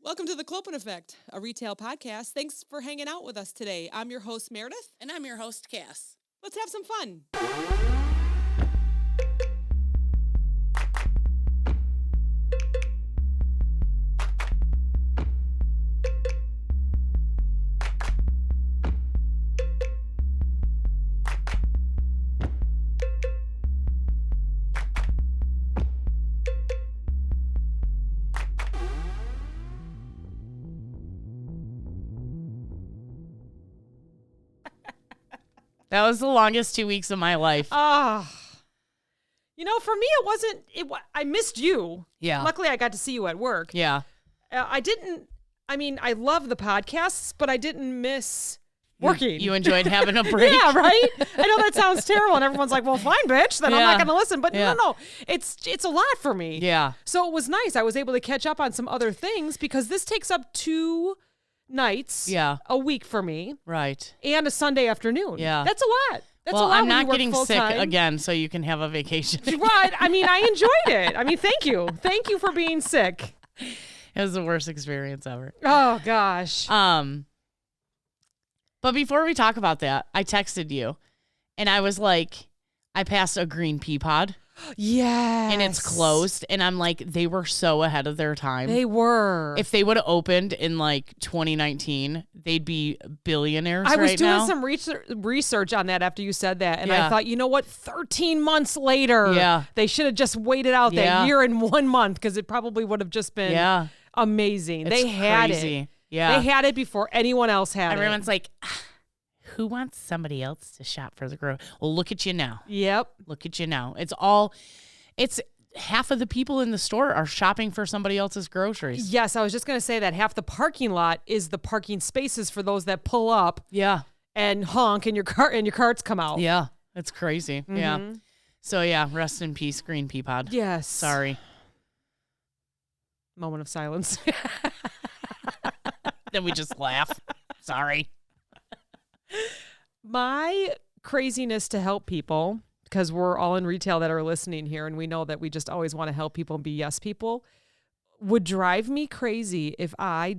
Welcome to the Clopen Effect, a retail podcast. Thanks for hanging out with us today. I'm your host, Meredith. And I'm your host, Cass. Let's have some fun. That was the longest 2 weeks of my life. For me, it wasn't. I missed you. Yeah. Luckily, I got to see you at work. Yeah. I love the podcasts, but I didn't miss working. You enjoyed having a break. Yeah, right? I know that sounds terrible, and everyone's like, well, fine, bitch, then I'm not going to listen. But no, it's a lot for me. Yeah. So it was nice. I was able to catch up on some other things because this takes up 2 nights a week for me. Right. And a Sunday afternoon. Yeah. That's a lot. That's a lot. I'm when not you work getting sick full-time. again, so you can have a vacation. Right. I enjoyed it. Thank you. Thank you for being sick. It was the worst experience ever. Oh, gosh. But before we talk about that, I texted you, and I was like, I passed a green pea pod. Yes. And it's closed, and I'm like, they were so ahead of their time. They were. If they would have opened in 2019, they'd be billionaires I was right doing now. some research on that after you said that, and I thought, you know what? 13 months later, they should have just waited out that year and 1 month because it probably would have just been amazing. It's they had crazy. it. Yeah. They had it before anyone else had Everyone's like, who wants somebody else to shop for the grocery? Well, look at you now. Yep. Look at you now. It's half of the people in the store are shopping for somebody else's groceries. Yes, I was just going to say that half the parking lot is the parking spaces for those that pull up and honk and your carts come out. Yeah. It's crazy. Mm-hmm. Yeah. So, rest in peace, green pea pod. Yes. Sorry. Moment of silence. Then we just laugh. Sorry. My craziness to help people, because we're all in retail that are listening here, and we know that we just always want to help people and be yes people, would drive me crazy if I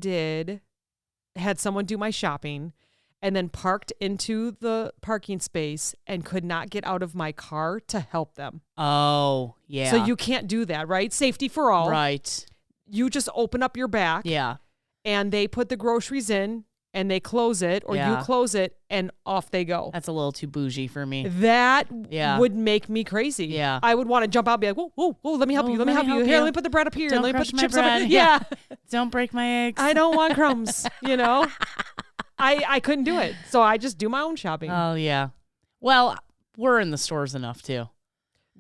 had someone do my shopping and then parked into the parking space and could not get out of my car to help them. Oh, yeah. So you can't do that, right? Safety for all. Right. You just open up your back. Yeah. And they put the groceries in and they close it, or you close it, and off they go. That's a little too bougie for me. That would make me crazy. Yeah. I would want to jump out and be like, whoa, let me help you. Let me help you. Here, let me put the bread up here. Don't let me put crush the my chips bread. up. Yeah. Don't break my eggs. I don't want crumbs, I couldn't do it. So I just do my own shopping. Oh, yeah. Well, we're in the stores enough, too.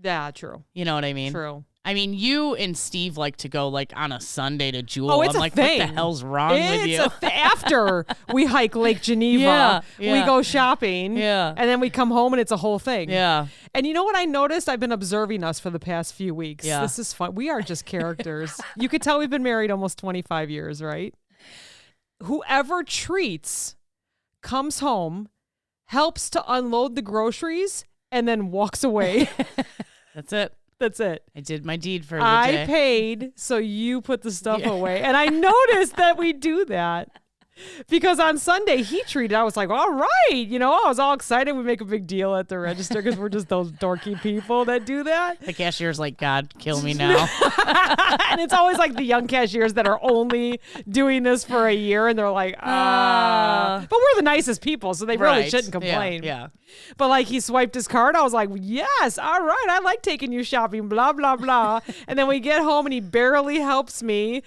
Yeah, true. You know what I mean? True. I mean, you and Steve like to go on a Sunday to Jewel. Oh, it's I'm a like, thing. what the hell's wrong with you? After we hike Lake Geneva, Yeah. we go shopping. Yeah. And then we come home and it's a whole thing. Yeah. And you know what I noticed? I've been observing us for the past few weeks. Yeah. This is fun. We are just characters. You could tell we've been married almost 25 years, right? Whoever treats comes home, helps to unload the groceries, and then walks away. That's it. That's it. I did my deed for the day. I paid, so you put the stuff away. And I noticed that we do that. Because on Sunday, he treated, I was like, all right. I was all excited. We make a big deal at the register because we're just those dorky people that do that. The cashier's like, God, kill me now. And it's always like the young cashiers that are only doing this for a year. And they're like, But we're the nicest people, so they really shouldn't complain. Yeah. But he swiped his card. I was like, yes, all right. I like taking you shopping, blah, blah, blah. And then we get home and he barely helps me.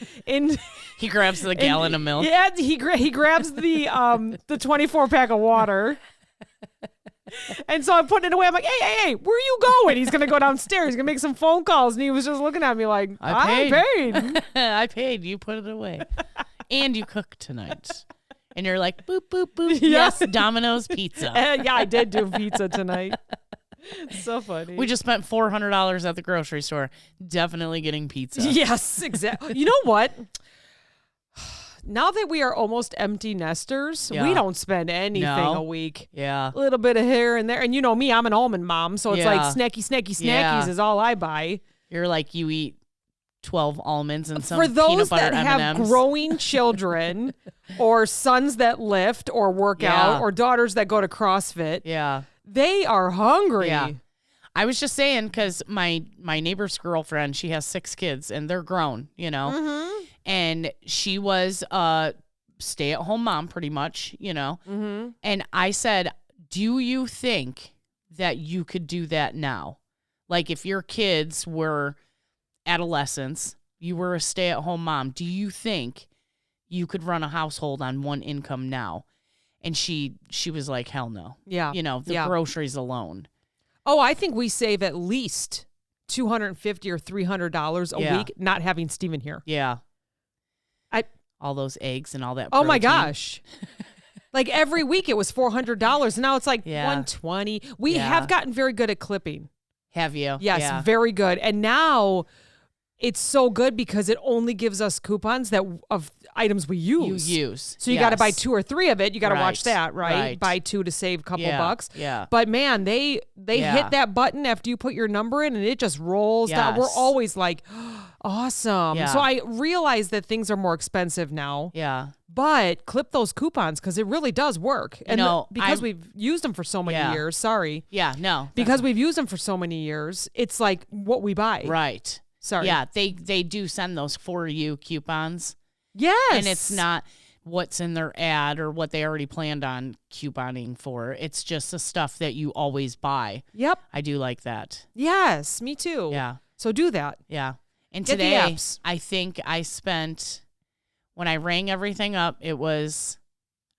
He grabs the gallon of milk. Yeah, he grabs the 24-pack of water. And so I'm putting it away. I'm like, hey, where are you going? He's going to go downstairs. He's going to make some phone calls. And he was just looking at me like, I paid. I paid. You put it away. And you cooked tonight. And you're like, boop, boop, boop. Yeah. Yes, Domino's pizza. Yeah, I did do pizza tonight. So funny. We just spent $400 at the grocery store. Definitely getting pizza. Yes, exactly. You know what? Now that we are almost empty nesters, we don't spend anything a week. Yeah. A little bit of here and there. And you know me, I'm an almond mom, so it's like snackies is all I buy. You're like, you eat 12 almonds and some for those peanut butter that M&Ms. have growing children or sons that lift or work out or daughters that go to CrossFit. Yeah. They are hungry. Yeah. I was just saying because my neighbor's girlfriend, she has 6 kids and they're grown, you know, Mm-hmm. and she was a stay-at-home mom pretty much, you know, Mm-hmm. and I said, do you think that you could do that now? Like if your kids were adolescents, you were a stay-at-home mom, do you think you could run a household on one income now? And she was like, hell no. Yeah. You know, the groceries alone. Oh, I think we save at least $250 or $300 a week not having Steven here. Yeah. All those eggs and all that Oh my protein. gosh. Like every week it was $400. Now it's like $120. We have gotten very good at clipping. Have you? Yes, very good. And now it's so good because it only gives us coupons that of items we use. So you got to buy 2 or 3 of it. You got to watch that, right? Buy 2 to save a couple bucks. Yeah. But man, they hit that button after you put your number in and it just rolls down. We're always like, awesome. Yeah. So I realize that things are more expensive now. Yeah. But clip those coupons because it really does work. And because we've used them for so many years. Sorry. Yeah, no. Because we've used them for so many years, it's like what we buy. Right. Sorry. Yeah, they do send those for you coupons. Yes. And it's not what's in their ad or what they already planned on couponing for. It's just the stuff that you always buy. Yep. I do like that. Yes, me too. Yeah. So do that. Yeah. And Get the today, apps. I think I spent, when I rang everything up, it was,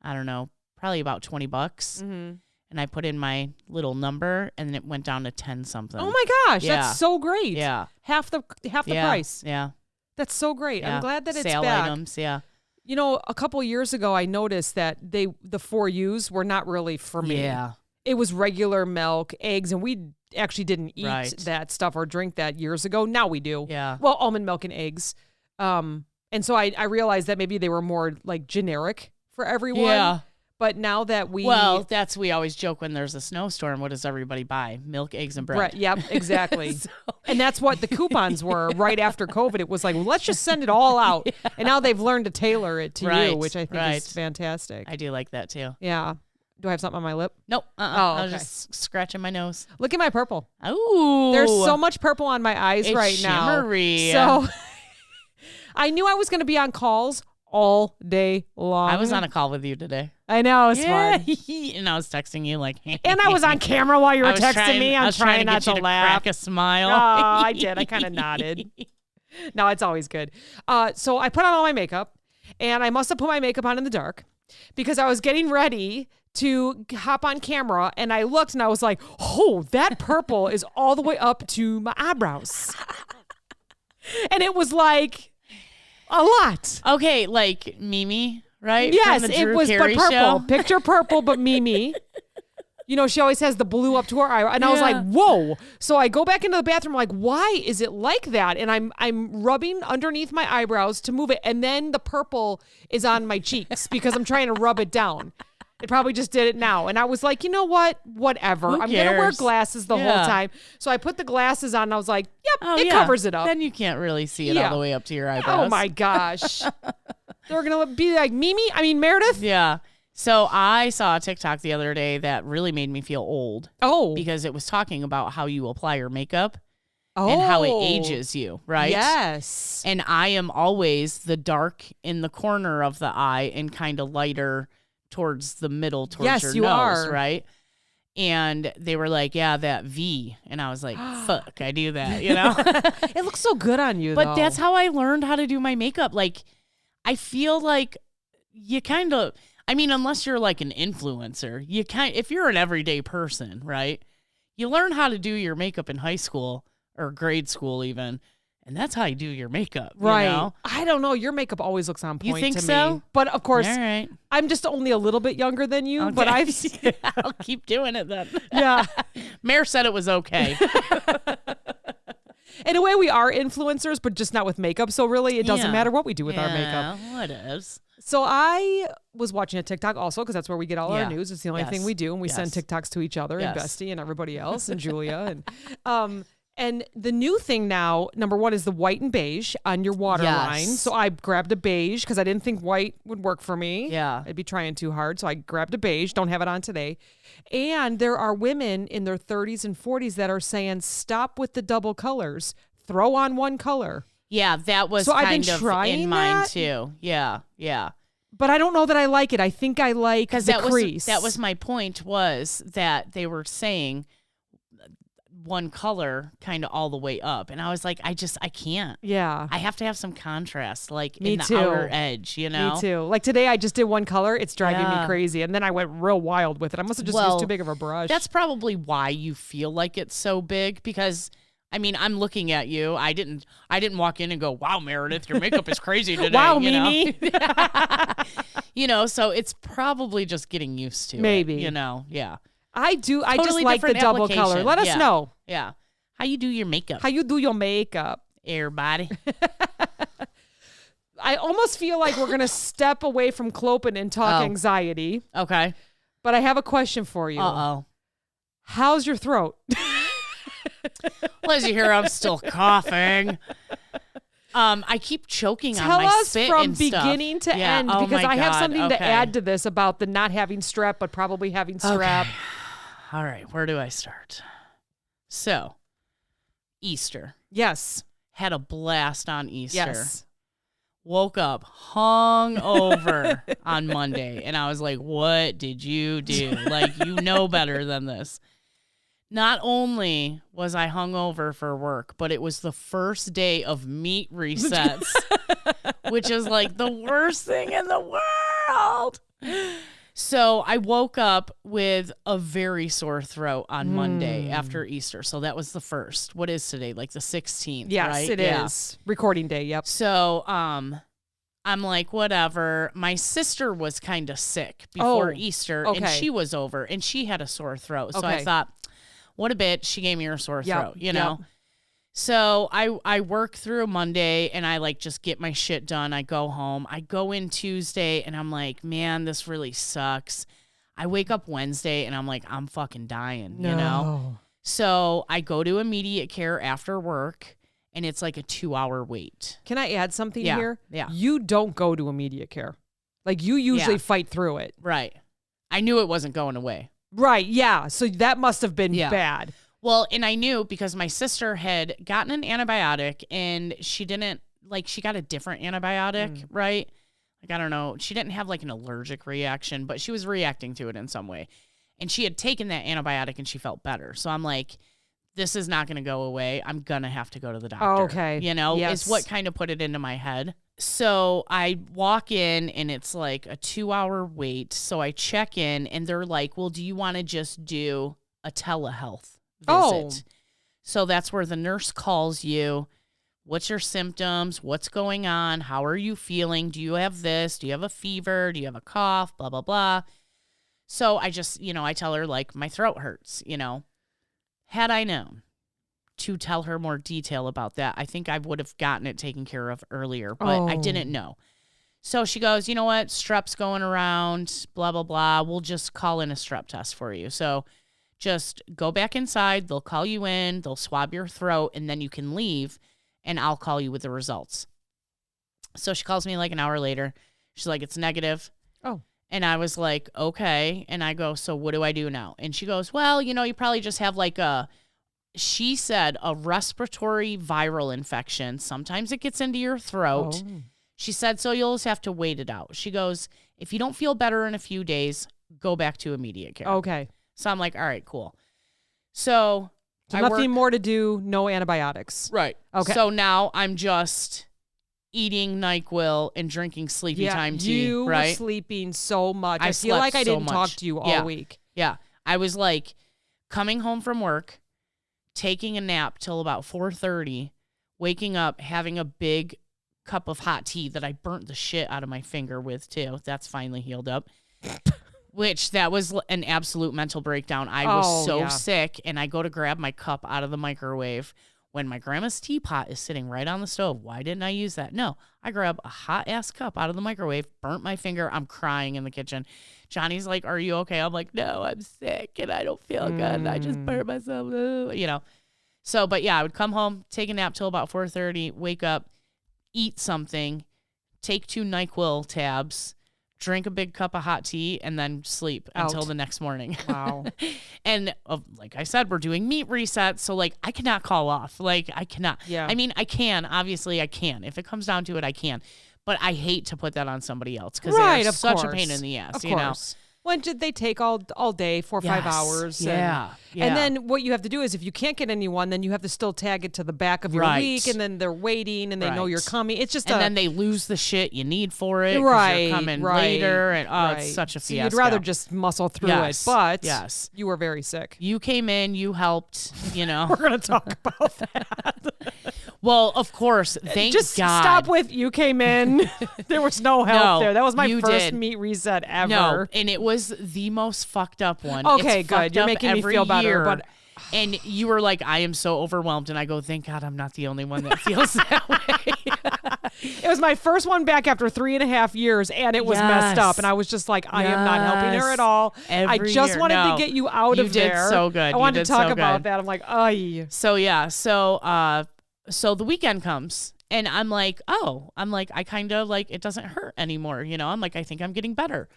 I don't know, probably about $20. Mm-hmm. And I put in my little number and then it went down to 10 something. Oh my gosh, that's so great. Yeah. Half the price. Yeah. That's so great. Yeah. I'm glad that it's Sale back. items, yeah. You know, a couple years ago I noticed that the 4 U's were not really for me. Yeah. It was regular milk, eggs, and we actually didn't eat that stuff or drink that years ago. Now we do. Yeah. Well, almond milk and eggs. And so I realized that maybe they were more like generic for everyone. Yeah. But now that we we always joke when there's a snowstorm, what does everybody buy? Milk, eggs, and bread. Yep, exactly. And that's what the coupons were right after COVID. It was like, well, let's just send it all out. Yeah. And now they've learned to tailor it to you, which I think is fantastic. I do like that too. Yeah. Do I have something on my lip? Nope. Oh, I was just scratching my nose. Look at my purple. Ooh. There's so much purple on my eyes it's now. Shimmery. So I knew I was going to be on calls all day long. I was on a call with you today. I know, it was fun. And I was texting you like, and I was on camera while you were texting me. I'm trying not to laugh. Crack a smile. Oh, I did. I kind of nodded. No, it's always good. So I put on all my makeup, and I must have put my makeup on in the dark because I was getting ready to hop on camera, and I looked, and I was like, oh, that purple is all the way up to my eyebrows. And it was like a lot. Okay, like Mimi, right? Yes, From the it Drew was Carey but purple. Show. Picture purple, but Mimi. You know, she always has the blue up to her eye. And I was like, whoa. So I go back into the bathroom, like, why is it like that? And I'm rubbing underneath my eyebrows to move it. And then the purple is on my cheeks because I'm trying to rub it down. It probably just did it now. And I was like, you know what? Whatever. I'm going to wear glasses the whole time. So I put the glasses on and I was like, yep, it covers it up. Then you can't really see it all the way up to your eyebrows. Oh my gosh. They're going to be like Meredith? Yeah. So I saw a TikTok the other day that really made me feel old. Oh. Because it was talking about how you apply your makeup and how it ages you, right? Yes. And I am always the dark in the corner of the eye and kind of lighter towards the middle, towards your nose, right? And they were like, yeah, that V. And I was like, fuck, I do that, you know? It looks so good on you, But that's how I learned how to do my makeup. Like, I feel like you kind of, I mean, unless you're like an influencer, if you're an everyday person, right? You learn how to do your makeup in high school or grade school even. And that's how you do your makeup, right? You know? I don't know. Your makeup always looks on point. You think to so? me. But of course, all right. I'm just only a little bit younger than you. Okay. But I'll keep doing it then. Yeah. Mare said it was okay. In a way, we are influencers, but just not with makeup. So really, it doesn't matter what we do with our makeup. Yeah, it is. So I was watching a TikTok also because that's where we get all our news. It's the only thing we do, and we send TikToks to each other and Bestie and everybody else and Julia And the new thing now, number one, is the white and beige on your waterline. Yes. So I grabbed a beige because I didn't think white would work for me. Yeah. I'd be trying too hard. So I grabbed a beige. Don't have it on today. And there are women in their 30s and 40s that are saying, stop with the double colors. Throw on one color. Yeah, that was So I've kind been of trying in mine that. too. Yeah, yeah. But I don't know that I like it. I think I like the crease. That was my point, was that they were saying one color kind of all the way up. And I was like, I can't. Yeah. I have to have some contrast, like Me in the too. outer edge, you know? Me too. Like today I just did one color. It's driving me Yeah. crazy. And then I went real wild with it. I must have just used too big of a brush. That's probably why you feel like it's so big, because I mean, I'm looking at you. I didn't walk in and go, "Wow, Meredith, your makeup is crazy today." Wow, you know? Mimi. You know, so it's probably just getting used to Maybe. it, you know. Yeah. I do. I just Totally like the different double color. application. Let us Yeah. know Yeah. How you do your makeup, how you do your makeup. everybody. I almost feel like we're going to step away from Clopen and talk Oh. anxiety. Okay. But I have a question for you. Uh-oh. How's your throat? Well, as you hear, I'm still coughing. I keep choking on Tell my us spit from and stuff. beginning to Yeah. end, Oh because my I have God. something to Okay. add to this about the not having strep, but probably having strep. Okay. All right, where do I start? So, Easter. Yes. Had a blast on Easter. Yes. Woke up hung over on Monday, and I was like, what did you do? Like, you know better than this. Not only was I hungover for work, but it was the first day of meat resets, which is like the worst thing in the world. So I woke up with a very sore throat on Monday after Easter. So that was the first. What is today? Like the 16th, Yes, right? it is. Recording day. Yep. So I'm like, whatever. My sister was kind of sick before Easter, and okay. she was over, and she had a sore throat. So I Okay. thought, what a bitch. She gave me her sore Yep, throat, you know? yep. So I work through Monday, and I like just get my shit done. I go home. I go in Tuesday, and I'm like, man, this really sucks. I wake up Wednesday, and I'm like, I'm fucking dying, you know? So I go to immediate care after work, and it's like a 2-hour wait. Can I add something Yeah, here? yeah. You don't go to immediate care. Like you usually Yeah. fight through it. Right. I knew it wasn't going away. Right. Yeah. So that must have been Yeah. bad. Well, and I knew because my sister had gotten an antibiotic, and she didn't, like, she got a different antibiotic, right? Like, I don't know. She didn't have like an allergic reaction, but she was reacting to it in some way. And she had taken that antibiotic and she felt better. So I'm like, this is not going to go away. I'm going to have to go to the doctor. Okay. You know, Yes. is what kind of put it into my head. So I walk in, and it's like a 2-hour wait. So I check in, and they're like, well, do you want to just do a telehealth visit? Oh. So that's where the nurse calls you. What's your symptoms? What's going on? How are you feeling? Do you have this? Do you have a fever? Do you have a cough? Blah, blah, blah. So I just, I tell her, like, my throat hurts, Had I known to tell her more detail about that, I think I would have gotten it taken care of earlier, but I didn't know. So she goes, you know what? Strep's going around, blah, blah, blah. We'll just call in a strep test for you. So just go back inside. They'll call you in. They'll swab your throat, and then you can leave, and I'll call you with the results. So she calls me like an hour later. She's like, it's negative. Oh. And I was like, okay. And I go, so what do I do now? And she goes, well, you probably just have like she said, a respiratory viral infection. Sometimes it gets into your throat. Oh. She said, so you'll just have to wait it out. She goes, if you don't feel better in a few days, go back to immediate care. Okay. So I'm like, all right, cool. So I Nothing more to do. No antibiotics. Right. Okay. So now I'm just eating NyQuil and drinking sleepy time tea, you right? were sleeping so much. I feel slept like I so didn't much. talk to you all week. Yeah. I was like coming home from work, taking a nap till about 4:30, waking up, having a big cup of hot tea that I burnt the shit out of my finger with too. That's finally healed up. Which that was an absolute mental breakdown. I was so sick, and I go to grab my cup out of the microwave when my grandma's teapot is sitting right on the stove. Why didn't I use that? No, I grab a hot ass cup out of the microwave, burnt my finger. I'm crying in the kitchen. Johnny's like, are you okay? I'm like, no, I'm sick and I don't feel good. I just burnt myself, So, but yeah, I would come home, take a nap till about 4:30, wake up, eat something, take 2 NyQuil tabs, drink a big cup of hot tea, and then sleep until the next morning. Wow. And like I said, we're doing meat resets. So like I cannot call off. Like I cannot. Yeah. I mean, I can. Obviously, I can. If it comes down to it, I can. But I hate to put that on somebody else because they're such a pain in the ass. Of course. When did they take all day, 4 or 5 hours? Yeah. And then what you have to do is if you can't get anyone, then you have to still tag it to the back of your week, and then they're waiting and they know you're coming. It's just then they lose the shit you need for it. Right. You're coming later. And it's such a fiasco. So you'd rather just muscle through it. But you were very sick. You came in, you helped, We're going to talk about that. Well, of course. Thank just God. Stop with you came in. There was no help there. That was my first did. meat reset ever. No, and it was the most fucked up one. Okay, it's good. You're making me feel better. But and you were like, I am so overwhelmed. And I go, thank God I'm not the only one that feels that way. It was my first one back after 3.5 years, and it was messed up. And I was just like, I am not helping her at all. I just wanted to get you out of there. You did so good. I wanted to talk about that. I'm like, ay. So, yeah. So the weekend comes. And I'm like, I kind of like, it doesn't hurt anymore. I'm like, I think I'm getting better.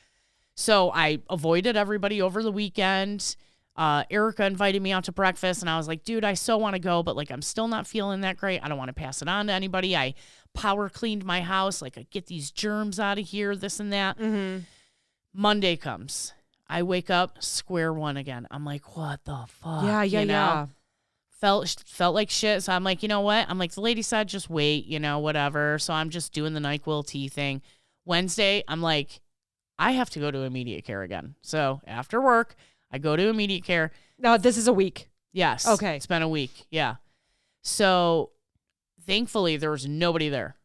So I avoided everybody over the weekend. Erica invited me out to breakfast and I was like, dude, I so want to go, but like, I'm still not feeling that great. I don't want to pass it on to anybody. I power cleaned my house. Like I get these germs out of here, this and that. Mm-hmm. Monday comes. I wake up square one again. I'm like, what the fuck? Yeah. Felt like shit. So I'm like, you know what? I'm like, the lady said, just wait, whatever. So I'm just doing the NyQuil tea thing. Wednesday, I'm like, I have to go to immediate care again. So after work, I go to immediate care. No, this is a week. Yes. Okay. It's been a week. Yeah. So thankfully there was nobody there.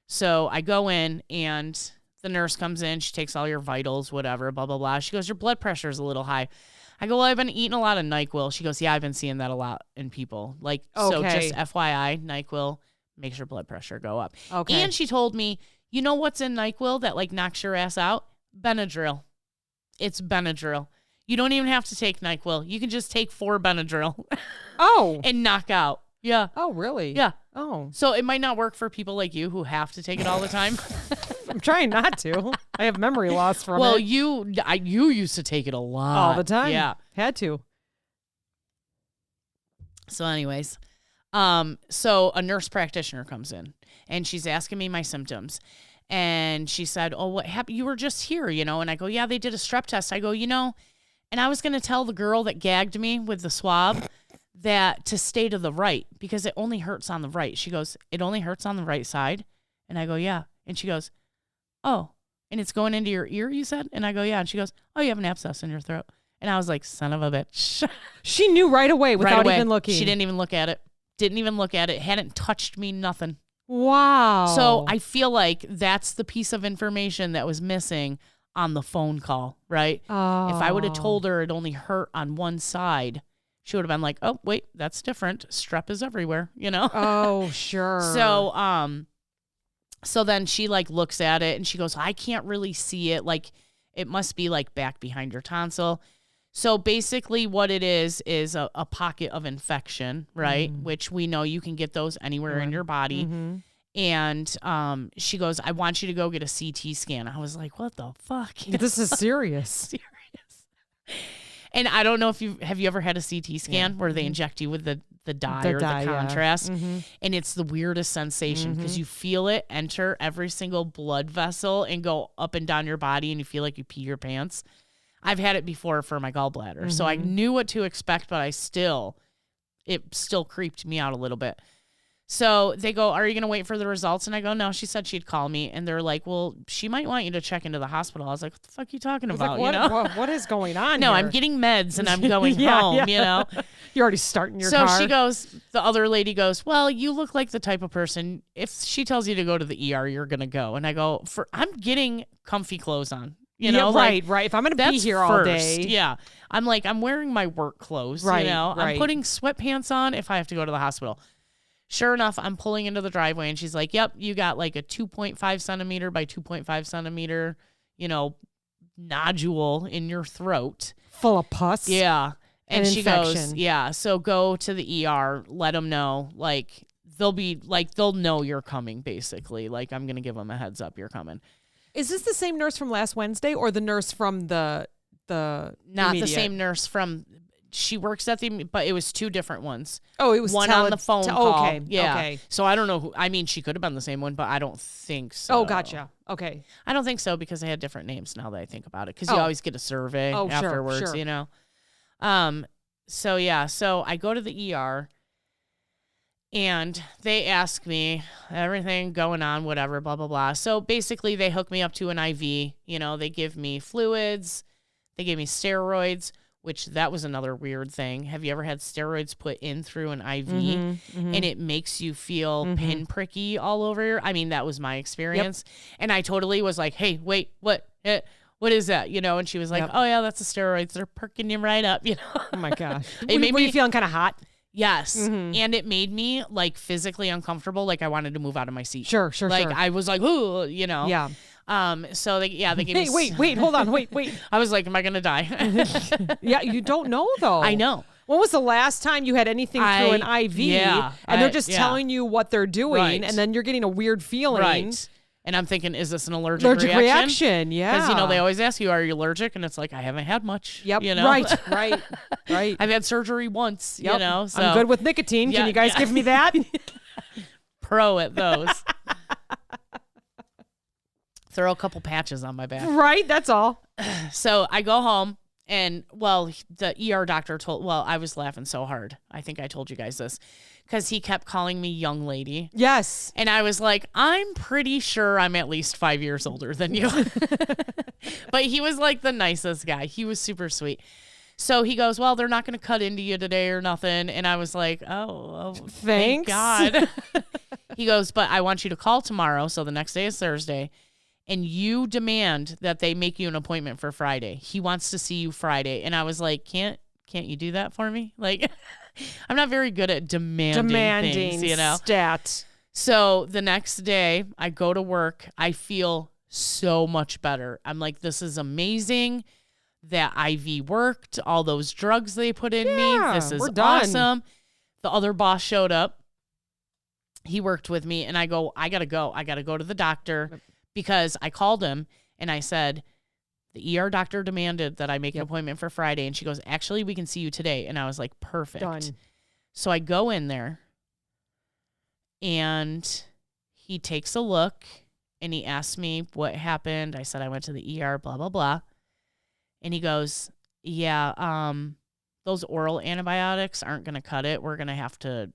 So I go in and the nurse comes in. She takes all your vitals, whatever, blah, blah, blah. She goes, your blood pressure is a little high. I go, well, I've been eating a lot of NyQuil. She goes, yeah, I've been seeing that a lot in people. Like, so just FYI, NyQuil makes your blood pressure go up. Okay. And she told me, you know what's in NyQuil that like knocks your ass out? Benadryl. It's Benadryl. You don't even have to take NyQuil. You can just take 4 Benadryl. Oh. And knock out. Yeah. Oh, really? Yeah. Oh. So it might not work for people like you who have to take it all the time. I'm trying not to. I have memory loss from it. Well, you used to take it a lot. All the time. Yeah. Had to. So anyways, so a nurse practitioner comes in and she's asking me my symptoms. And she said, oh, what happened? You were just here, And I go, yeah, they did a strep test. I go, and I was going to tell the girl that gagged me with the swab that to stay to the right because it only hurts on the right. She goes, it only hurts on the right side? And I go, yeah. And she goes, oh, and it's going into your ear, you said? And I go, yeah. And she goes, oh, you have an abscess in your throat. And I was like, son of a bitch. She knew right away without even looking. She didn't even look at it. Didn't even look at it. Hadn't touched me, nothing. Wow. So I feel like that's the piece of information that was missing on the phone call, right? Oh. If I would have told her it only hurt on one side, she would have been like, oh, wait, that's different. Strep is everywhere, Oh, sure. So then she like looks at it and she goes, I can't really see it. Like it must be like back behind your tonsil. So basically what it is a pocket of infection, right? Which we know you can get those anywhere in your body. Mm-hmm. And she goes, I want you to go get a CT scan. I was like, what the fuck? This is serious. Serious. And I don't know if have you ever had a CT scan where they inject you with the dye or the contrast? Mm-hmm. And it's the weirdest sensation because you feel it enter every single blood vessel and go up and down your body and you feel like you pee your pants. I've had it before for my gallbladder. So I knew what to expect, but it still creeped me out a little bit. So they go, are you going to wait for the results? And I go, no, she said she'd call me. And they're like, well, she might want you to check into the hospital. I was like, what the fuck are you talking about? Like, what is going on No, here? I'm getting meds and I'm going home, You're already starting your car. So she goes, the other lady goes, well, you look like the type of person, if she tells you to go to the ER, you're going to go. And I go, I'm getting comfy clothes on. Right. If I'm going to be here all day. Yeah. I'm like, I'm wearing my work clothes, right. I'm putting sweatpants on if I have to go to the hospital. Sure enough, I'm pulling into the driveway and she's like, yep, you got like a 2.5 centimeter by 2.5 centimeter, nodule in your throat. Full of pus? Yeah. And she infection. goes, yeah, so go to the ER, let them know, like, they'll know you're coming, basically. Like, I'm going to give them a heads up, you're coming. Is this the same nurse from last Wednesday or the nurse from the Not immediate? the same nurse from, she works at but it was two different ones. Oh, it was one on the phone call. Okay, yeah. okay. So I don't know who, I mean, she could have been the same one, but I don't think so. Oh, gotcha. Okay. I don't think so because they had different names now that I think about it. Because you always get a survey afterwards, sure. you know? So yeah, so I go to the ER and they ask me everything going on, whatever, blah, blah, blah. So basically they hook me up to an IV, you know, they give me fluids, they gave me steroids, which that was another weird thing. Have you ever had steroids put in through an IV and it makes you feel pinpricky all over? I mean, that was my experience. Yep. And I totally was like, hey, wait, what is that? You know, and she was like, oh yeah, that's the steroids. They're perking you right up, you know? Oh my gosh. Were you feeling kind of hot? Yes. And it made me like physically uncomfortable. Like I wanted to move out of my seat. Sure. Like I was like, ooh, you know? Yeah. So they gave me. Wait, hold on. Wait. I was like, am I going to die? Yeah. You don't know though. I know. When was the last time you had anything through an IV? Yeah. And they're just telling you what they're doing. Right. And then you're getting a weird feeling. Right. And I'm thinking, is this an allergic reaction? Yeah. Because, you know, they always ask you, are you allergic? And it's like, I haven't had much. Yep. You know? Right. I've had surgery once, you know. So. I'm good with nicotine. Can you guys give me that? Pro at those. Throw a couple patches on my back. Right. That's all. So I go home. And, well, the ER doctor I was laughing so hard. I think I told you guys this. Because he kept calling me young lady. Yes. And I was like, I'm pretty sure I'm at least 5 years older than you. But he was like the nicest guy. He was super sweet. So he goes, well, they're not going to cut into you today or nothing. And I was like, oh thank God. He goes, but I want you to call tomorrow. So the next day is Thursday. And you demand that they make you an appointment for Friday. He wants to see you Friday. And I was like, can't you do that for me? Like, I'm not very good at demanding things, you know? Stat. So the next day, I go to work. I feel so much better. I'm like, this is amazing. That IV worked. All those drugs they put in me. This is awesome. The other boss showed up. He worked with me. And I go, I got to go. I got to go to the doctor. Because I called him and I said, the ER doctor demanded that I make an appointment for Friday. And she goes, actually, we can see you today. And I was like, perfect. Done. So I go in there and he takes a look and he asks me what happened. I said, I went to the ER, blah, blah, blah. And he goes, yeah, those oral antibiotics aren't going to cut it. We're going to have to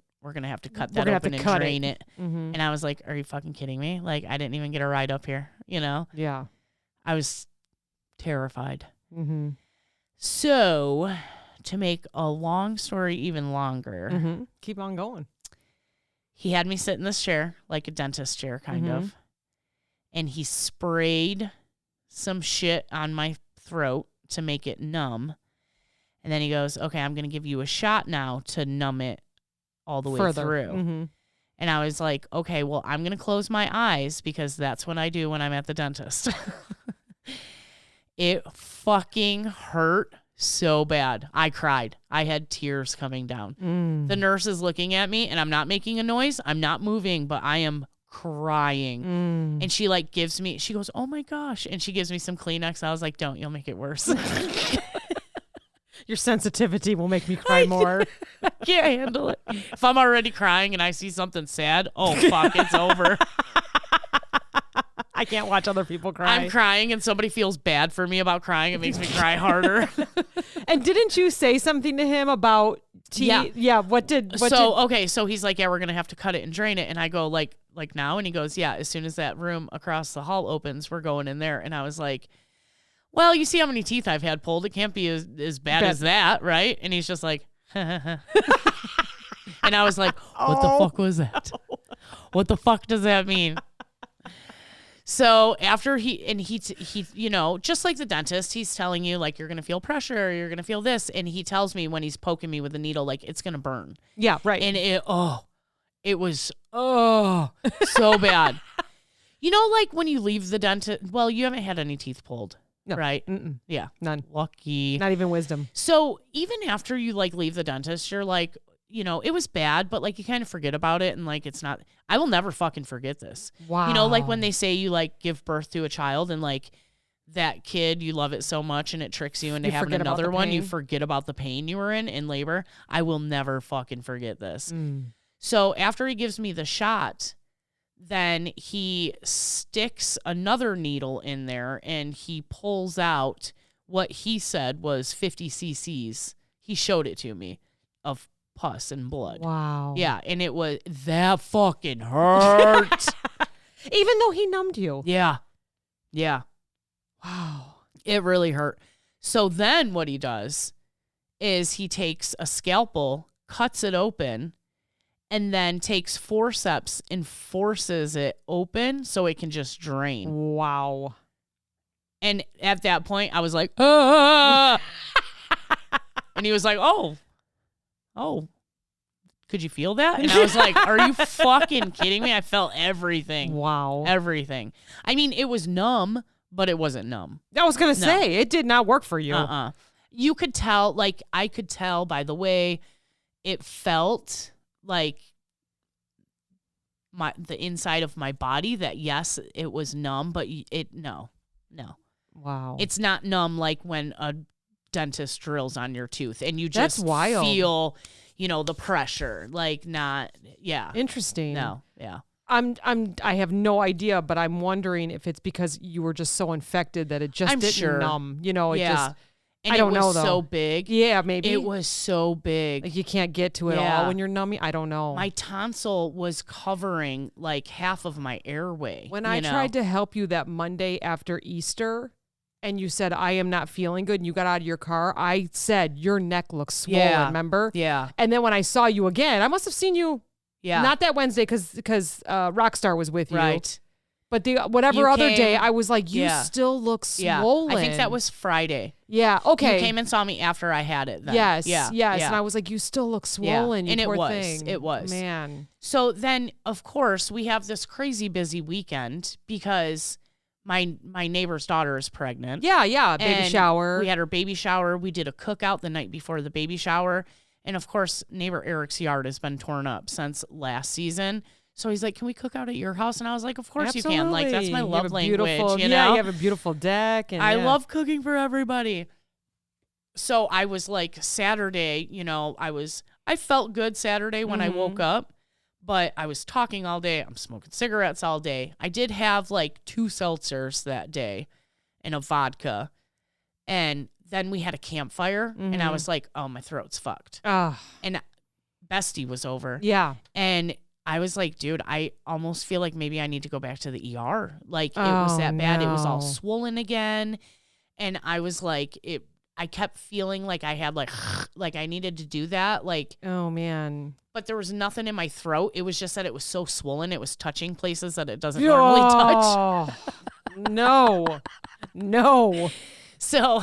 cut that open and drain it. Mm-hmm. And I was like, are you fucking kidding me? Like, I didn't even get a ride up here, you know? Yeah. I was terrified. Mm-hmm. So, to make a long story even longer. Keep on going. He had me sit in this chair, like a dentist chair, kind of. And he sprayed some shit on my throat to make it numb. And then he goes, okay, I'm going to give you a shot now to numb it all the way through. And I was like, okay, well, I'm going to close my eyes because that's what I do when I'm at the dentist. It fucking hurt so bad. I cried. I had tears coming down. The nurse is looking at me and I'm not making a noise. I'm not moving, but I am crying. And she like she goes, oh my gosh. And she gives me some Kleenex. I was like, don't, you'll make it worse. Your sensitivity will make me cry more. I can't handle it. If I'm already crying and I see something sad, oh, fuck, it's over. I can't watch other people cry. I'm crying and somebody feels bad for me about crying. It makes me cry harder. And didn't you say something to him about teeth? Yeah. So he's like, yeah, we're going to have to cut it and drain it. And I go, like now? And he goes, yeah, as soon as that room across the hall opens, we're going in there. And I was like, well, you see how many teeth I've had pulled. It can't be as bad as that, right? And he's just like, and I was like, what the fuck was that? What the fuck does that mean? So after he, you know, just like the dentist, he's telling you like, you're going to feel pressure, you're going to feel this. And he tells me when he's poking me with a needle, like it's going to burn. Yeah. Right. And it was so bad. You know, like when you leave the dentist, well, you haven't had any teeth pulled. No. Right? Mm-mm. Yeah. None. Lucky. Not even wisdom. So even after you like leave the dentist, you're like, it was bad, but like you kind of forget about it. And like, it's not, I will never fucking forget this. Wow. Like when they say you like give birth to a child and like that kid, you love it so much and it tricks you into having another one. You forget about the pain you were in labor. I will never fucking forget this. So after he gives me the shot, then he sticks another needle in there and he pulls out what he said was 50 cc's. He showed it to me of pus and blood. Wow. Yeah, and it was that fucking hurt. Even though he numbed you. Yeah. Yeah. Wow. It really hurt. So then what he does is he takes a scalpel, cuts it open, and then takes forceps and forces it open so it can just drain. Wow. And at that point, I was like, ah! And he was like, oh, could you feel that? And I was like, are you fucking kidding me? I felt everything. Wow. Everything. I mean, it was numb, but it wasn't numb. I was going to say, it did not work for you. You could tell, like, I could tell by the way it felt like the inside of my body that, yes, it was numb, but no. Wow. It's not numb like when a dentist drills on your tooth and you just That's wild. feel, the pressure, like not, yeah. Interesting. No, yeah. I have no idea, but I'm wondering if it's because you were just so infected that it just didn't numb. It just, and I don't know though. So big. Yeah, maybe. It was so big. Like you can't get to it all when you're numbing. I don't know. My tonsil was covering like half of my airway. When I tried to help you that Monday after Easter and you said, I am not feeling good, and you got out of your car, I said, your neck looks swollen, remember? Yeah. And then when I saw you again, I must have seen you, not that Wednesday because Rockstar was with you. Right. But whatever other day, I was like, you still look swollen. I think that was Friday. Yeah, okay. You came and saw me after I had it then. Yes. And I was like, you still look swollen, you and poor it was. thing. It was. Man. So then, of course, we have this crazy busy weekend because my neighbor's daughter is pregnant. Yeah, baby shower. We had her baby shower. We did a cookout the night before the baby shower. And, of course, neighbor Eric's yard has been torn up since last season. So he's like, can we cook out at your house? And I was like, of course Absolutely. you can. Like, that's my love language, Yeah, you have a beautiful deck. And I love cooking for everybody. So I was like, Saturday, I felt good Saturday when I woke up, but I was talking all day. I'm smoking cigarettes all day. I did have like 2 seltzers that day and a vodka. And then we had a campfire and I was like, oh, my throat's fucked. And Bestie was over. Yeah. And I was like, dude, I almost feel like maybe I need to go back to the ER. Like it was that bad. No. It was all swollen again. And I was like, I kept feeling like I had like I needed to do that. Like, oh man. But there was nothing in my throat. It was just that it was so swollen. It was touching places that it doesn't normally touch. No. So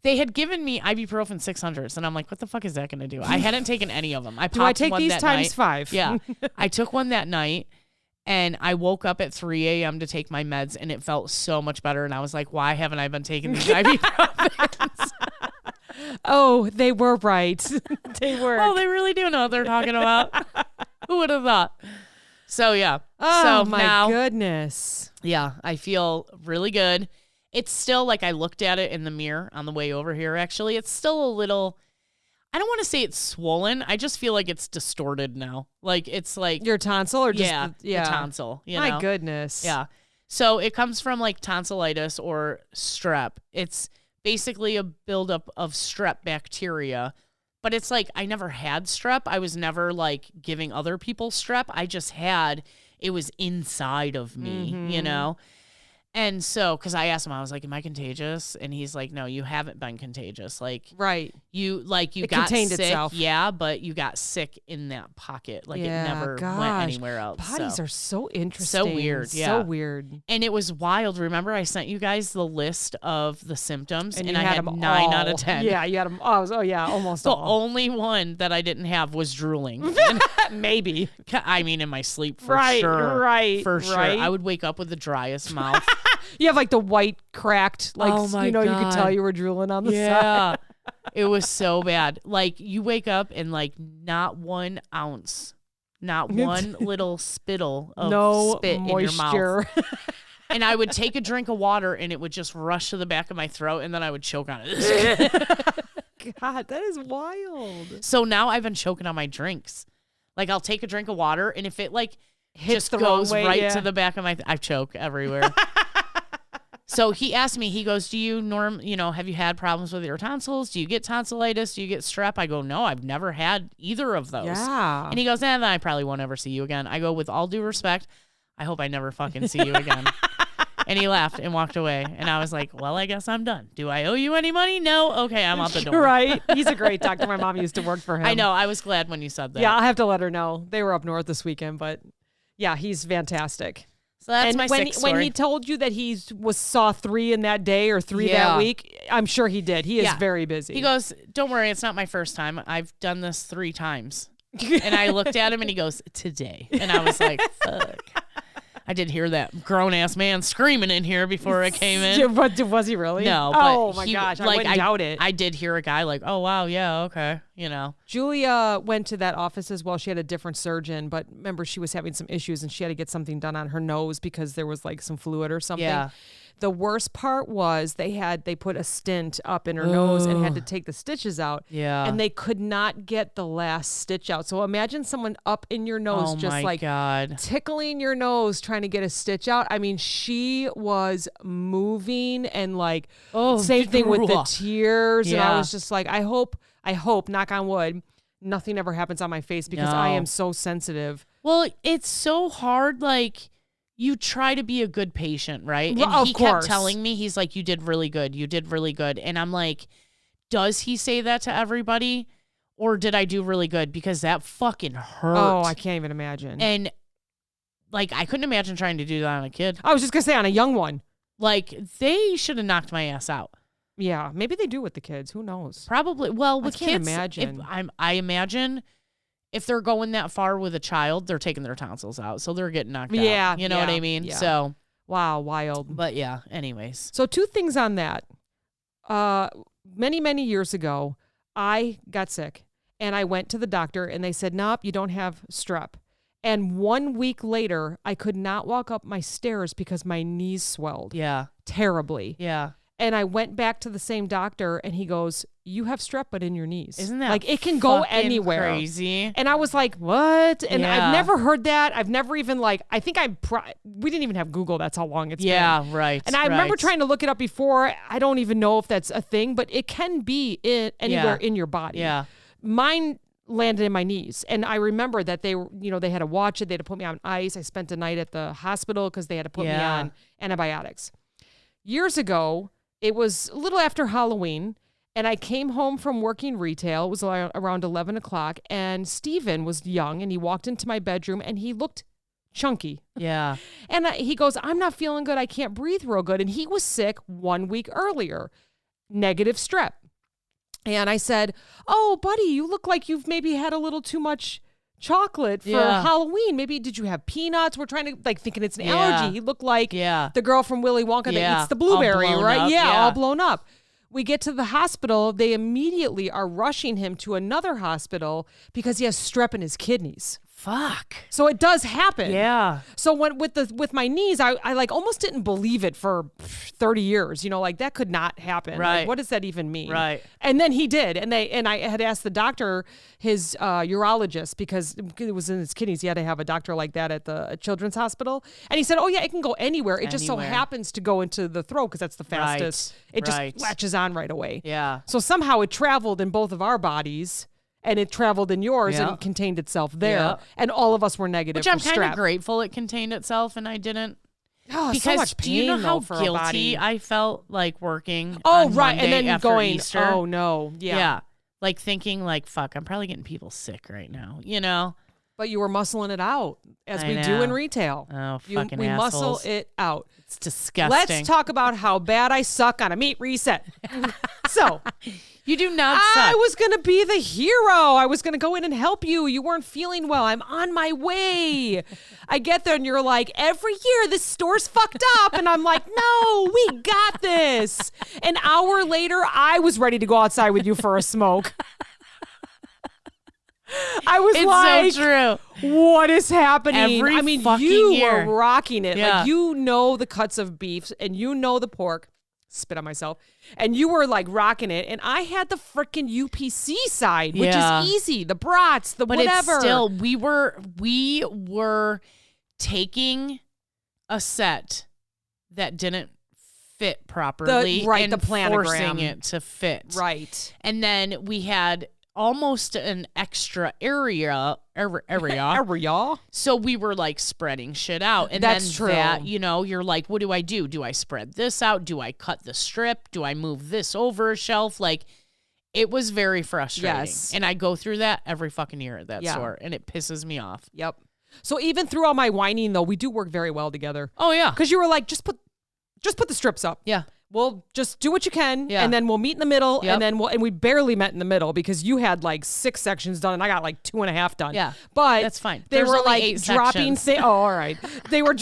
they had given me ibuprofen 600s, and I'm like, what the fuck is that going to do? I hadn't taken any of them. Do I take these times 5? Yeah. I took one that night, and I woke up at 3 a.m. to take my meds, and it felt so much better. And I was like, why haven't I been taking these ibuprofens? Oh, they were right. They were. Oh, they really do know what they're talking about. Who would have thought? So, yeah. Oh, so my now, goodness. Yeah, I feel really good. It's still like I looked at it in the mirror on the way over here, actually. It's still a little, I don't want to say it's swollen. I just feel like it's distorted now. Like it's like. Your tonsil or just the tonsil. My goodness. Yeah. So it comes from like tonsillitis or strep. It's basically a buildup of strep bacteria. But it's like I never had strep. I was never like giving other people strep. I just had, it was inside of me, And so, because I asked him, I was like, am I contagious? And he's like, no, you haven't been contagious. Like, right. You it got contained sick. itself. Yeah, but you got sick in that pocket. Like, it never went anywhere else. Bodies are so interesting. So weird. Yeah. So weird. And it was wild. Remember, I sent you guys the list of the symptoms, and I had had them 9 all. out of 10. Yeah, you had them. Oh, yeah, almost the all. only one that I didn't have was drooling. Maybe. I mean, in my sleep, for right, sure. Right. For sure. Right. I would wake up with the driest mouth. You have like the white cracked, like, Oh my you could God. tell you were drooling on the side. Yeah. It was so bad. Like you wake up and like not 1 ounce, not one little spittle of No spit in your mouth. moisture. And I would take a drink of water and it would just rush to the back of my throat and then I would choke on it. God, that is wild. So now I've been choking on my drinks. Like I'll take a drink of water and if it like Hits just the wrong goes way, right yeah. to the back of my, I choke everywhere. So he asked me, he goes, do you have you had problems with your tonsils? Do you get tonsillitis? Do you get strep? I go, no, I've never had either of those. Yeah. And he goes, then I probably won't ever see you again. I go, with all due respect, I hope I never fucking see you again. And he laughed and walked away. And I was like, well, I guess I'm done. Do I owe you any money? No. Okay, I'm out the door. Right. He's a great doctor. My mom used to work for him. I know. I was glad when you said that. Yeah, I'll have to let her know. They were up north this weekend, but yeah, he's fantastic. So that's and my when, sick story. when he told you that he saw 3 in that day or 3 that week, I'm sure he did. He is very busy. He goes, don't worry, it's not my first time. I've done this 3 times. And I looked at him and he goes, today. And I was like, fuck. I did hear that grown-ass man screaming in here before I came in. But was he really? No. But oh, my gosh. I wouldn't doubt it. I did hear a guy like, oh, wow, yeah, okay, Julia went to that office as well. She had a different surgeon, but remember she was having some issues and she had to get something done on her nose because there was like some fluid or something. Yeah. The worst part was they put a stint up in her nose and had to take the stitches out. Yeah. And they could not get the last stitch out. So imagine someone up in your nose just like God. tickling your nose trying to get a stitch out. I mean, she was moving and like same thing with the tears. And I was just like, I hope, knock on wood, nothing ever happens on my face because I am so sensitive. Well, it's so hard, like you try to be a good patient, right? Well, and he of course. kept telling me, he's like, you did really good. You did really good. And I'm like, does he say that to everybody? Or did I do really good? Because that fucking hurt. Oh, I can't even imagine. And like, I couldn't imagine trying to do that on a kid. I was just going to say on a young one. Like, they should have knocked my ass out. Yeah, maybe they do with the kids. Who knows? Probably. Well, with I can't kids, imagine. I imagine if they're going that far with a child, they're taking their tonsils out, so they're getting knocked out. You know what I mean? Yeah. So, wow, wild. but yeah. Anyways, So 2 things on that. Many, many years ago, I got sick and I went to the doctor and they said, nope, you don't have strep. And 1 week later, I could not walk up my stairs because my knees swelled yeah, terribly. yeah. And I went back to the same doctor and he goes, you have strep, but in your knees. Isn't that like it can go fucking anywhere? Crazy. And I was like, what? And Yeah. I've never heard that. I've never even we didn't even have Google. That's how long it's been. Yeah, right. And I remember right. trying to look it up before. I don't even know if that's a thing, but it can be anywhere in your body. Yeah. Mine landed in my knees. And I remember that they were, they had to watch it. They had to put me on ice. I spent the night at the hospital because they had to put me on antibiotics. Years ago, it was a little after Halloween, and I came home from working retail. It was around 11 o'clock, and Steven was young, and he walked into my bedroom, and he looked chunky. Yeah. And he goes, I'm not feeling good. I can't breathe real good. And he was sick 1 week earlier, negative strep. And I said, oh, buddy, you look like you've maybe had a little too much chocolate for Halloween. Maybe did you have peanuts? We're trying to thinking it's an allergy. He looked like the girl from Willy Wonka that eats the blueberry, right? Up. Yeah, all blown up. We get to the hospital. They immediately are rushing him to another hospital because he has strep in his kidneys. Fuck. So it does happen. Yeah. So with my knees, I almost didn't believe it for 30 years. That could not happen. Right. Like, what does that even mean? Right. And then he did, and I had asked the doctor, his urologist, because it was in his kidneys. He had to have a doctor like that at the children's hospital, and he said, "Oh yeah, it can go anywhere. It just so happens to go into the throat because that's the fastest. Right. It just latches on right away. Yeah. So somehow it traveled in both of our bodies." And it traveled in yours and contained itself there. And all of us were negative. Which I'm kind of grateful it contained itself and I didn't. Oh, because so much pain, do you know how for guilty I felt like working? Oh, on right. Monday And then after going, Easter? oh, no. Yeah. Like thinking like, fuck, I'm probably getting people sick right now, But you were muscling it out as we do in retail. Oh, fucking We assholes. muscle it out. It's disgusting. Let's talk about how bad I suck on a meat reset. So You do not I suck. was going to be the hero. I was going to go in and help you. You weren't feeling well. I'm on my way. I get there and you're like, every year this store's fucked up. And I'm like, no, we got this. An hour later, I was ready to go outside with you for a smoke. I was It's so true. what is happening? Every I mean, fucking you year. were rocking it. Yeah. Like, you know the cuts of beef and you know the pork. Spit on myself. And you were like rocking it. And I had the freaking UPC side, which Yeah. is easy. The brats, the But whatever. it's still, we were taking a set that didn't fit properly The and planogram. forcing it to fit. Right. And then we had almost an extra area. Area. So we were like spreading shit out. And That's then true. that, you're like, what do I do? Do I spread this out? Do I cut the strip? Do I move this over a shelf? Like, it was very frustrating. Yes. And I go through that every fucking year at that Yeah. store. And it pisses me off. Yep. So even through all my whining, though, we do work very well together. Oh, yeah. Because you were like, just put the strips up. Yeah. We'll just do what you can, Yeah. and then we'll meet in the middle, Yep. and then we barely met in the middle because you had like 6 sections done, and I got like 2.5 done. Yeah. But That's fine. They There's were only like 8 dropping sections. things. Oh, all right. They were.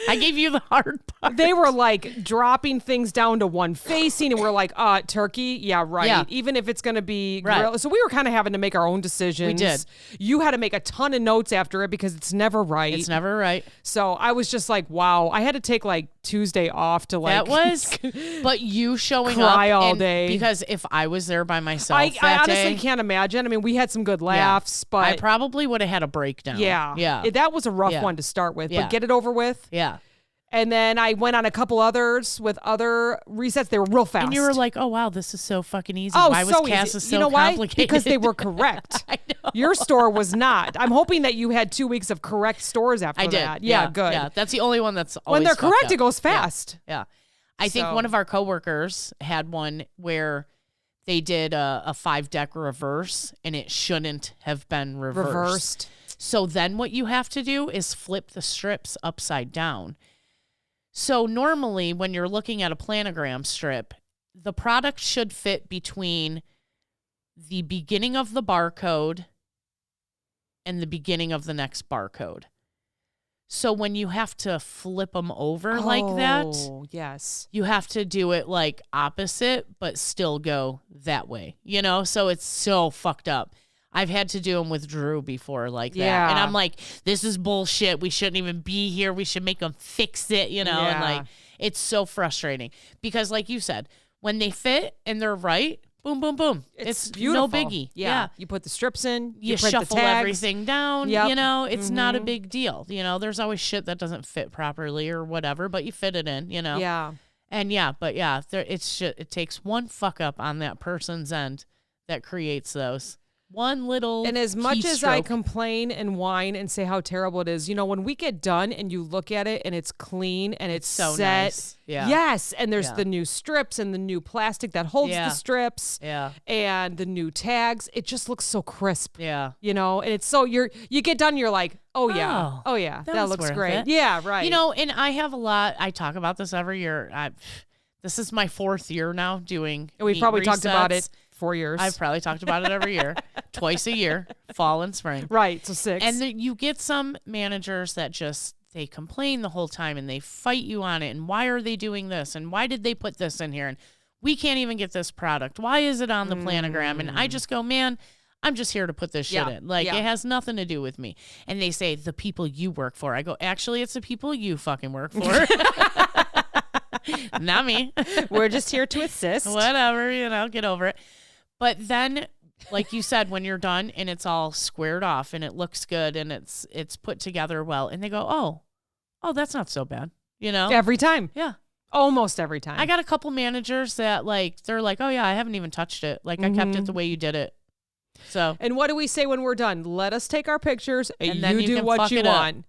I gave you the hard part. They were like dropping things down to one facing, and we're like, turkey, yeah, right. Yeah. Even if it's going to be Right. grill. So we were kind of having to make our own decisions. We did. You had to make a ton of notes after it because it's never right. It's never right. So I was just like, wow. I had to take like Tuesday off to like. That was, but you showing Cry up all and- day. because if I was there by myself, I that honestly day, can't imagine. I mean, we had some good laughs, but I probably would have had a breakdown. yeah. That was a rough Yeah. one to start with, Yeah. but get it over with. Yeah. And then I went on a couple others with other resets. They were real fast. And you were like, oh, wow, this is so fucking easy. oh, Why was so Cass's easy. so You know why? complicated? Because they were correct. I know. Your store was not. I'm hoping that you had 2 weeks of correct stores after I did. that. Yeah, good. Yeah, that's the only one that's always When they're fucked correct, up. it goes Yeah. fast. Yeah. I think So- one of our coworkers had one where they did a 5-deck reverse and it shouldn't have been reversed. So then what you have to do is flip the strips upside down. So normally when you're looking at a planogram strip, the product should fit between the beginning of the barcode and the beginning of the next barcode. So when you have to flip them over like that, Oh, yes. you have to do it like opposite, but still go that way, So it's so fucked up. I've had to do them with Drew before like that. Yeah. And I'm like, this is bullshit. We shouldn't even be here. We should make them fix it, And Yeah. like, it's so frustrating because like you said, when they fit and they're right, boom, boom, boom. It's beautiful. no biggie. Yeah. You put the strips in. You print shuffle the tags. everything down, Yep. It's not a big deal. There's always shit that doesn't fit properly or whatever, but you fit it in, Yeah. And it takes one fuck up on that person's end that creates those. One little And as much as I keystroke. complain and whine and say how terrible it is, when we get done and you look at it and it's clean and it's so set. nice. Yeah. Yes. And there's Yeah. the new strips and the new plastic that holds Yeah. the strips Yeah. and the new tags. It just looks so crisp. Yeah. And it's so you get done, you're like, oh yeah. Oh, Oh yeah. that That was looks worth great. it. Yeah, right. And I have a lot. I talk about this every year. This is my 4th year now doing. and we've neat probably talked about resets. it 4 years. I've probably talked about it every year, twice a year, fall and spring. right. So 6. And then you get some managers that they complain the whole time and they fight you on it. And why are they doing this? And why did they put this in here? And we can't even get this product. Why is it on the planogram? And I just go, man, I'm just here to put this shit in. Like, Yeah. it has nothing to do with me. And they say, the people you work for. I go, actually, it's the people you fucking work for. Not me. We're just here to assist. Whatever, get over it. But then, like you said, when you're done and it's all squared off and it looks good and it's put together well, and they go, oh, that's not so bad, Every time. Yeah. Almost every time. I got a couple managers that they're like, oh yeah, I haven't even touched it. Like I kept it the way you did it. So. And what do we say when we're done? Let us take our pictures and then you you do can what fuck you it up. want.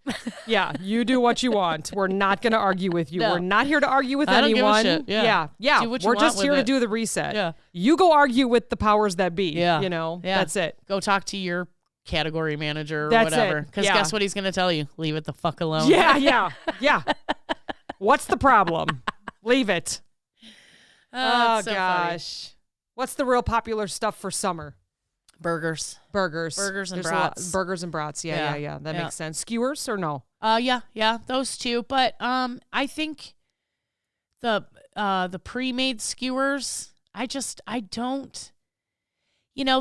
Yeah, you do what you want. We're not going to argue with you. No. We're not here to argue with I don't give a anyone. shit. Yeah. Yeah. Do what you We're want just with here to it. do the reset. Yeah. You go argue with the powers that be. Yeah. Yeah. That's it. Go talk to your category manager or That's whatever. it. Because Yeah. guess what he's going to tell you? Leave it the fuck alone. Yeah. What's the problem? Leave it. Oh, it's so funny. gosh. What's the real popular stuff for summer? Burgers. Burgers. And There's a lot- brats. burgers and brats. Yeah. That makes sense. Skewers or no? Yeah, those two. But I think the pre-made skewers, I don't.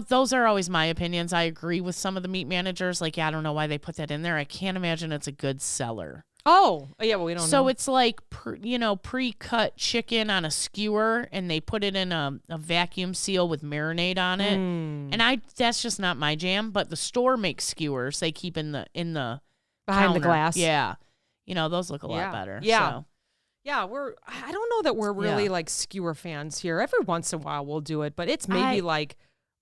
Those are always my opinions. I agree with some of the meat managers. Like, I don't know why they put that in there. I can't imagine it's a good seller. Oh, yeah, well, we don't know. So it's like, pre-cut chicken on a skewer, and they put it in a vacuum seal with marinade on it. And that's just not my jam. But the store makes skewers. They keep in the behind the counter. glass. Yeah, those look a lot better. Yeah. So. Yeah, I don't know that we're really like skewer fans here. Every once in a while we'll do it, but it's maybe like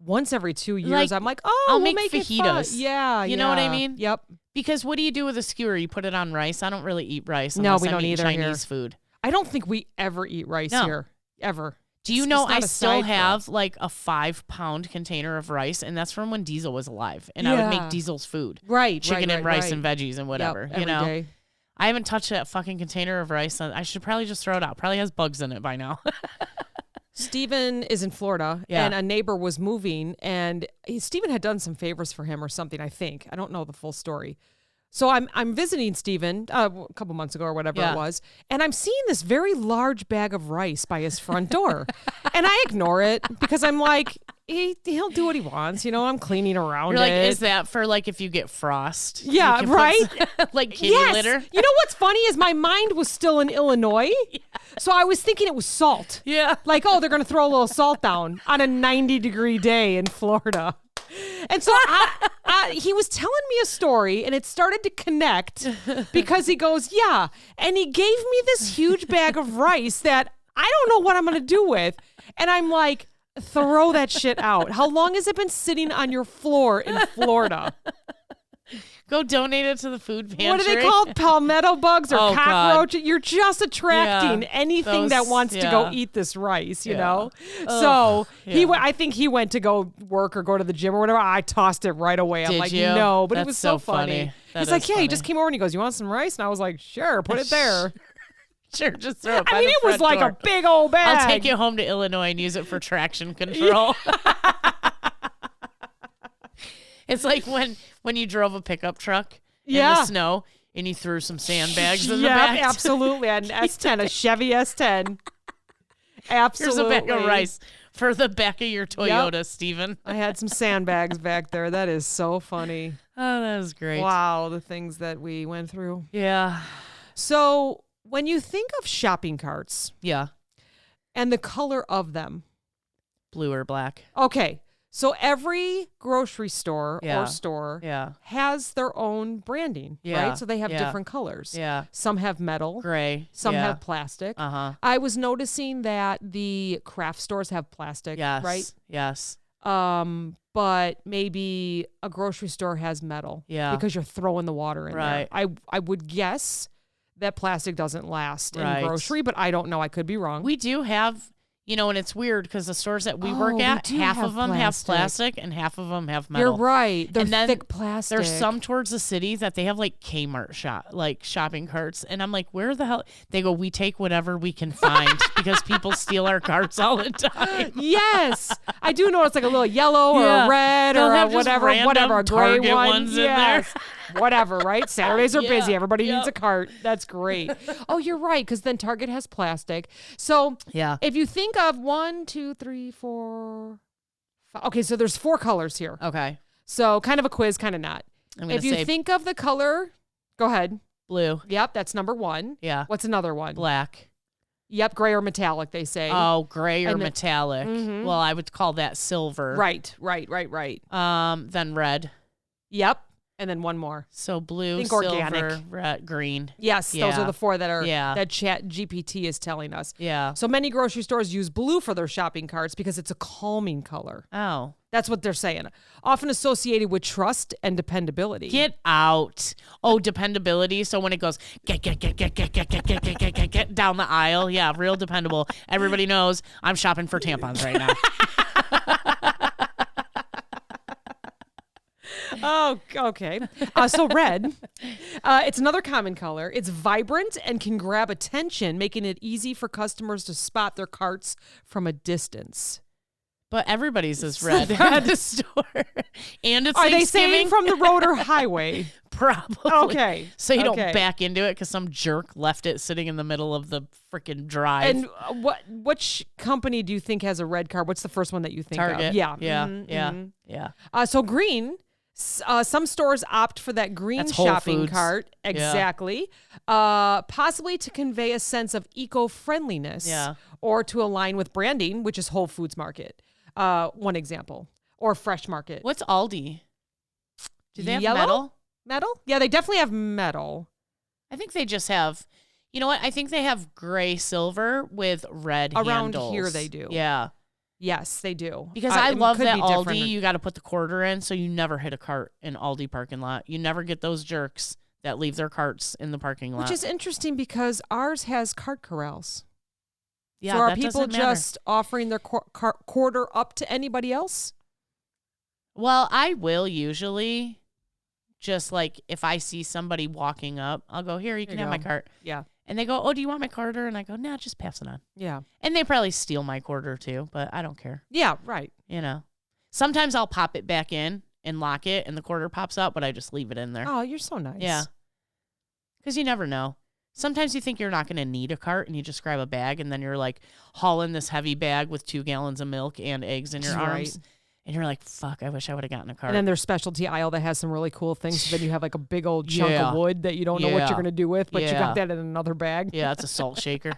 once every 2 years. Like, I'm like, I'll we'll make it fajitas. fun. Yeah, You know what I mean? Yep. Because what do you do with a skewer? You put it on rice. I don't really eat rice. No, Unless we I'm don't eating either Chinese here. food. I don't think we ever eat rice here. Ever. Do you It's know not I a still side have like a 5-pound container of rice, and that's from when Diesel was alive, and I would make Diesel's food, Right, chicken and rice and right. veggies and whatever. Yep, every day. I haven't touched that fucking container of rice. I should probably just throw it out. Probably has bugs in it by now. Steven is in Florida, Yeah. and a neighbor was moving, and Steven had done some favors for him or something, I think. I don't know the full story. So I'm visiting Steven a couple months ago or whatever it was, and I'm seeing this very large bag of rice by his front door. And I ignore it because I'm like, he'll do what he wants. I'm cleaning around You're like, it. is that for like if you get frost? Yeah, You can put right? like kitty litter? You know what's funny is my mind was still in Illinois. So I was thinking it was salt. Yeah. Like, they're going to throw a little salt down on a 90-degree day in Florida. And so he was telling me a story, and it started to connect because he goes, yeah. And he gave me this huge bag of rice that I don't know what I'm going to do with. And I'm like, throw that shit out. How long has it been sitting on your floor in Florida? Go donate it to the food pantry. What are they called? Palmetto bugs or Oh, cockroaches? You're just attracting anything that Those- wants to go eat this rice, you know? Ugh, So yeah. I think he went to go work or go to the gym or whatever. I tossed it right away. I'm Did like, you? no, but it That's was so so funny. funny. That He's like, is yeah, he funny. just came over and he goes, you want some rice? And I was like, sure, put it there. Sure, just throw it by I mean, the it was front like door. a big old bag. I'll take you home to Illinois and use it for traction control. It's like when you drove a pickup truck in the snow and you threw some sandbags in the back. Yeah, absolutely. An S10, a Chevy S10. Absolutely. Here's a bag of rice for the back of your Toyota, Steven. I had some sandbags back there. That is so funny. Oh, that was great. Wow, the things that we went through. Yeah. So when you think of shopping carts Yeah. and the color of them, Blue or black. okay, so every grocery store Yeah. or store Yeah. has their own branding, Yeah. right? So they have Yeah. different colors. Yeah. Some have metal, Gray. some yeah. have plastic. Uh-huh. I was noticing that the craft stores have plastic, Yes. right? Yes. But maybe a grocery store has metal. Yeah. Because you're throwing the water in Right. there. I would guess that plastic doesn't last Right. in grocery, but I don't know. I could be wrong. We do have, and it's weird because the stores that we Oh, work we at, do half have of them have plastic. plastic and half of them have metal. You're right. They're And then thick plastic. There's some towards the city that they have like Kmart shopping carts. And I'm like, where the hell? They go, we take whatever we can find because people steal our carts all the time. Yes. I do know it's like a little yellow or Yeah. a red They'll or a have just whatever, random a gray Target one. ones in Yes. Whatever, right? Saturdays are Yeah. busy. Everybody needs a Yep. cart. That's great. Oh, you're right, because then Target has plastic. So Yeah. if you think of 1, 2, 3, 4, 5. Okay, so there's 4 colors here. Okay. So kind of a quiz, kind of not. I'm going If to you say think of the color, go ahead. blue. Yep, that's number 1. Yeah. What's another one? Black. Yep, gray or metallic, they say. Oh, gray or And the- metallic. Mhm. Well, I would call that silver. Right. Then red. Yep. And then one more. So blue, Think silver, organic. red, green. Yes, those Yeah. are the 4 that are Yeah. that Chat GPT is telling us. Yeah. So many grocery stores use blue for their shopping carts because it's a calming color. Oh. That's what they're saying. Often associated with trust and dependability. Get out. Oh, dependability. So when it goes get down the aisle, yeah, real dependable. Everybody knows I'm shopping for tampons right now. Oh, okay. So red, it's another common color. It's vibrant and can grab attention, making it easy for customers to spot their carts from a distance. But everybody's is red at the store. And it's Are they Thanksgiving. saying from the road or highway? Probably. Okay. So you don't back into it because some jerk left it sitting in the middle of the freaking drive. And which company do you think has a red car? What's the first one that you think Target. of? Yeah. Yeah. Mhm, Yeah. mhm. Yeah. So green, some stores opt for that green That's Whole shopping Foods. cart. Exactly. Possibly to convey a sense of eco-friendliness or to align with branding, which is Whole Foods Market. One example. Or Fresh Market. What's Aldi? Do they have Yellow? metal? Metal? Yeah, they definitely have metal. I think they just have, you know what? I think they have gray silver with red Around handles. here they do. Yeah. Yes, they do. Because I it love could that be Aldi, different. you got to put the quarter in, so you never hit a cart in Aldi parking lot. You never get those jerks that leave their carts in the parking lot. Which is interesting because ours has cart corrals. Yeah, so are that people doesn't matter. just offering their quarter up to anybody else? Well, I will usually just like if I see somebody walking up, I'll go, here, you can have my cart. Yeah. And they go, oh, do you want my quarter? And I go, nah, just pass it on. Yeah. And they probably steal my quarter too, but I don't care. Yeah, right. You know, sometimes I'll pop it back in and lock it and the quarter pops out, but I just leave it in there. Oh, you're so nice. Yeah. Because you never know. Sometimes you think you're not going to need a cart and you just grab a bag and then you're like hauling this heavy bag with 2 gallons of milk and eggs in your arms. And you're like, fuck, I wish I would have gotten a cart. And then there's specialty aisle that has some really cool things. So then you have like a big old chunk Yeah. of wood that you don't know what Yeah. you're going to do with, but you Yeah. got that in another bag. Yeah, it's a salt shaker.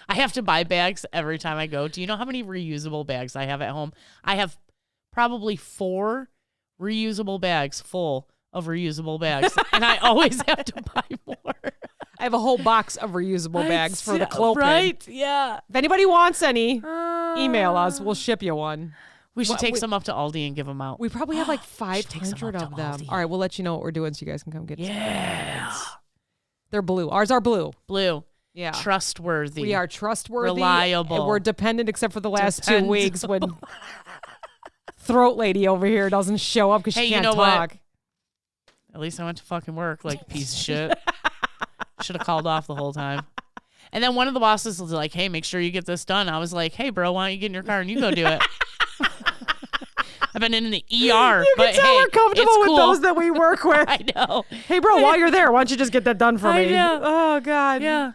I have to buy bags every time I go. Do you know how many reusable bags I have at home? I have probably 4 reusable bags full of reusable bags, and I always have to buy more. I have a whole box of reusable bags for the Clopen. Right? Yeah. If anybody wants any, email us. We'll ship you one. We should take some up to Aldi and give them out. We probably have like take some 500 up of to them. Aldi. All right, we'll let you know what we're doing so you guys can come get some. Yeah. They're blue. Ours are blue. Blue. Yeah. Trustworthy. We are trustworthy. Reliable. And we're dependent except for the last 2 weeks when throat lady over here doesn't show up because she can't you know talk. What? At least I went to fucking work like a piece of shit. Should have called off the whole time. And then one of the bosses was like, hey, make sure you get this done. I was like, hey, bro, why don't you get in your car and you go do it? I've been in the ER. You but can tell hey, we're comfortable it's with cool. those that we work with. I know. Hey, bro, while you're there, why don't you just get that done for I me? know. Oh, God. Yeah.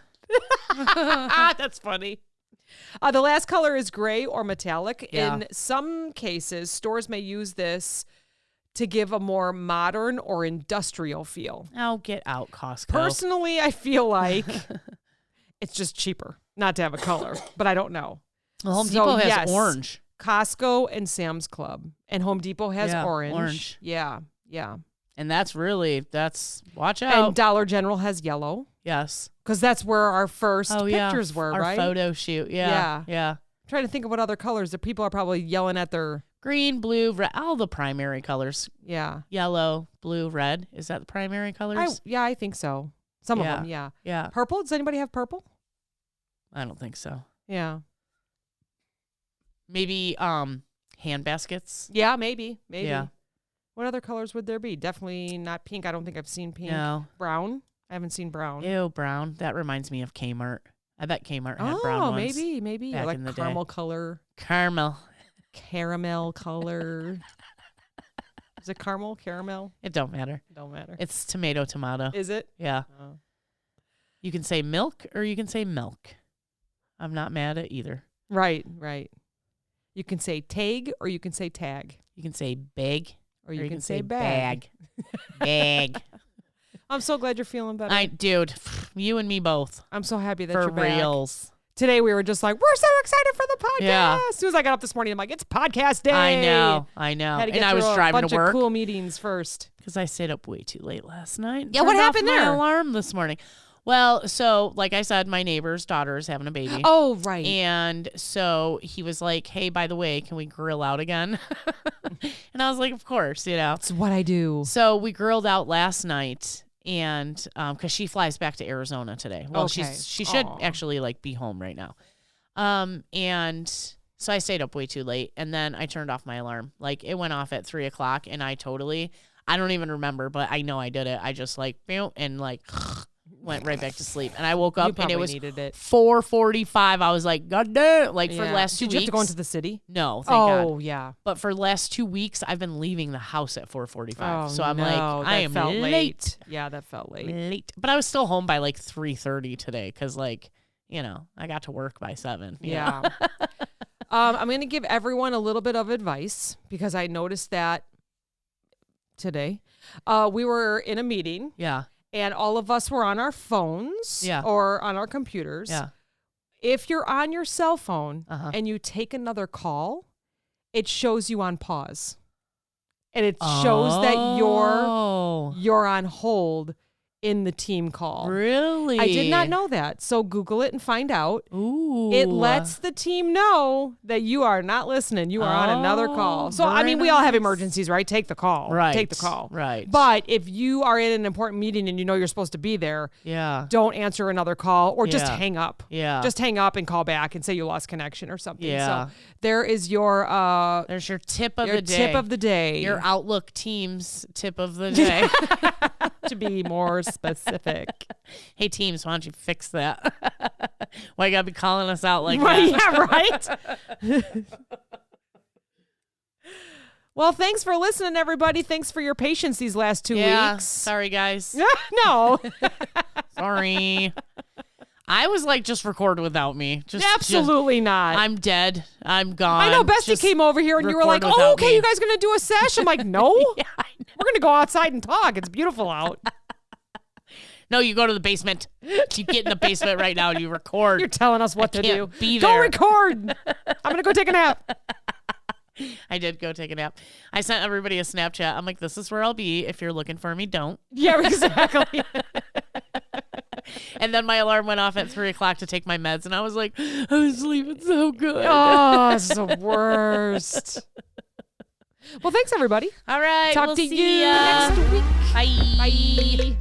That's funny. The last color is gray or metallic. Yeah. In some cases, stores may use this to give a more modern or industrial feel. Oh, get out, Costco. Personally, I feel like it's just cheaper not to have a color, but I don't know. Well, Home So, Depot has yes, orange. Costco and Sam's Club. And Home Depot has Yeah, orange. orange. Yeah, yeah. And that's watch out. And Dollar General has yellow. Yes. Because that's where our first pictures were, Our right? photo shoot. Yeah. Yeah. I'm trying to think of what other colors that people are probably yelling at their... Green, blue, red, all the primary colors. Yeah. Yellow, blue, red. Is that the primary colors? I think so. Some of them, yeah. Yeah. Purple? Does anybody have purple? I don't think so. Yeah. Maybe hand baskets. Yeah, maybe. Yeah. What other colors would there be? Definitely not pink. I don't think I've seen pink. No. Brown? I haven't seen brown. Ew, brown. That reminds me of Kmart. I bet Kmart had brown ones. maybe. back Or like in the day. caramel color. Caramel color. Is it caramel? It don't matter. Don't matter. It's tomato. Is it? Yeah. Oh. You can say milk or you can say milk. I'm not mad at either. Right. You can say tag or you can say tag. You can say bag Or you can say bag. Bag. I'm so glad you're feeling better. Dude, you and me both. I'm so happy that For you're back. reals. Today we were just like, we're so excited for the podcast. Yeah. As soon as I got up this morning, I'm like, it's podcast day. I know. Had to get And I was through driving a bunch to work of cool meetings first. because I stayed up way too late last night. Yeah, what Turned off happened my there? alarm this morning. Well, so like I said, my neighbor's daughter is having a baby. Oh, right. And so he was like, hey, by the way, can we grill out again? And I was like, of course, That's what I do. So we grilled out last night. And because she flies back to Arizona today. Well, Okay. she should Aw. actually like be home right now. And So I stayed up way too late, and then I turned off my alarm. Like, it went off at 3 o'clock, and I don't even remember, but I know I did it. I just, like, and, like, went right back to sleep. And I woke up, and it was 4:45. I was like, God damn. Like, for the last 2 weeks. Did you have to go into the city? No, thank God. Oh, yeah. But for the last 2 weeks, I've been leaving the house at 4:45. Oh, so I'm like, I am late. Yeah, that felt late. Late. But I was still home by, like, 3:30 today because, like, you know, I got to work by 7. Yeah. I'm going to give everyone a little bit of advice because I noticed that today. We were in a meeting. Yeah. And all of us were on our phones or on our computers. Yeah. If you're on your cell phone and you take another call, it shows you on pause. And it shows that you're on hold in the team call. Really? I did not know that. So Google it and find out. Ooh. It lets the team know that you are not listening. You are on another call. So, I mean, we all have emergencies, right? Take the call. Right. Take the call. Right. But if you are in an important meeting and you know you're supposed to be there, don't answer another call or just hang up. Yeah. Just hang up and call back and say you lost connection or something. Yeah. So there is there's your tip of the day. Tip of the day. Your Outlook Teams tip of the day. To be more specific. Hey, Teams, why don't you fix that? Why you gotta be calling us out like that? Yeah, right. Well, thanks for listening, everybody. Thanks for your patience these last 2 weeks. Sorry, guys. No. Sorry. I was like, just record without me. Absolutely not. I'm dead. I'm gone. I know. Bestie came over here and you were like, oh, okay, you guys going to do a sesh? I'm like, no. Yeah, I know. We're going to go outside and talk. It's beautiful out. No, you go to the basement. You get in the basement right now and you record. You're telling us what to do. Be go there. Record. I'm going to go take a nap. I did go take a nap. I sent everybody a Snapchat. I'm like, this is where I'll be. If you're looking for me, don't. Yeah, exactly. And then my alarm went off at 3 o'clock to take my meds. And I was like, I was sleeping so good. Oh, it's the worst. Well, thanks, everybody. All right. Talk to you next week. Bye. Bye.